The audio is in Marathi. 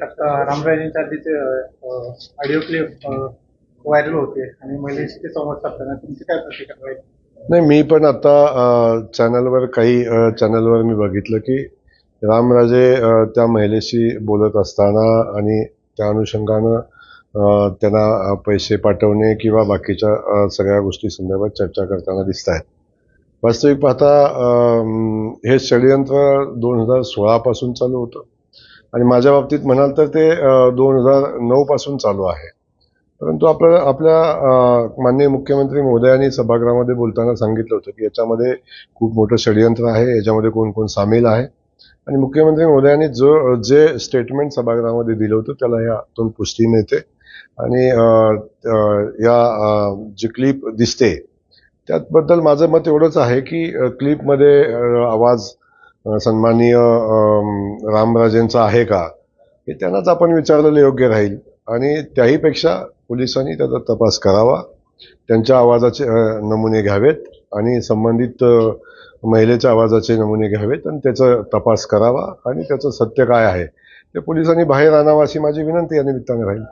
आता रामराजेंच्या आधीचे ऑडिओ क्लिप व्हायरल होते आणि महिलांशी ते संवाद साधताना तुमची काय प्रतिक्रिया राहील? नाही, मी पण आता काही चॅनलवर मी बघितलं की रामराजे त्या महिलेशी बोलत असताना आणि त्या अनुषंगानं त्यांना पैसे पाठवणे किंवा बाकीच्या सगळ्या गोष्टी संदर्भात चर्चा करताना दिसत आहेत. वास्तविक पाहता हे षडयंत्र 2016 पासून चालू होतं आणि माझ्या बाबतीत म्हणाल तर ते 2009 पासून चालू आहे. परंतु आपल्या माननीय मुख्यमंत्री महोदयांनी सभागृहामध्ये बोलताना सांगितलं होतं की याच्यामध्ये खूप मोठं षडयंत्र आहे, याच्यामध्ये कोण कोण सामील आहे. आणि मुख्यमंत्री महोदयांनी जे स्टेटमेंट सभागृहामध्ये दिलं होतं त्याला यातून पुष्टी मिळते. आणि या जी क्लिप दिसते त्याबद्दल माझं मत एवढंच आहे की क्लिपमध्ये आवाज सन्माननीय रामराजेंचा आहे का हे त्यांनाच आपण विचारलेलं योग्य राहील. आणि त्याहीपेक्षा पोलिसांनी त्याचा तपास करावा, त्यांच्या आवाजाचे नमुने घ्यावेत आणि संबंधित महिलेच्या आवाजाचे नमुने घ्यावेत आणि त्याचा तपास करावा आणि त्याचं सत्य काय आहे ते पोलिसांनी बाहेर आणावं अशी माझी विनंती या निमित्ताने राहील.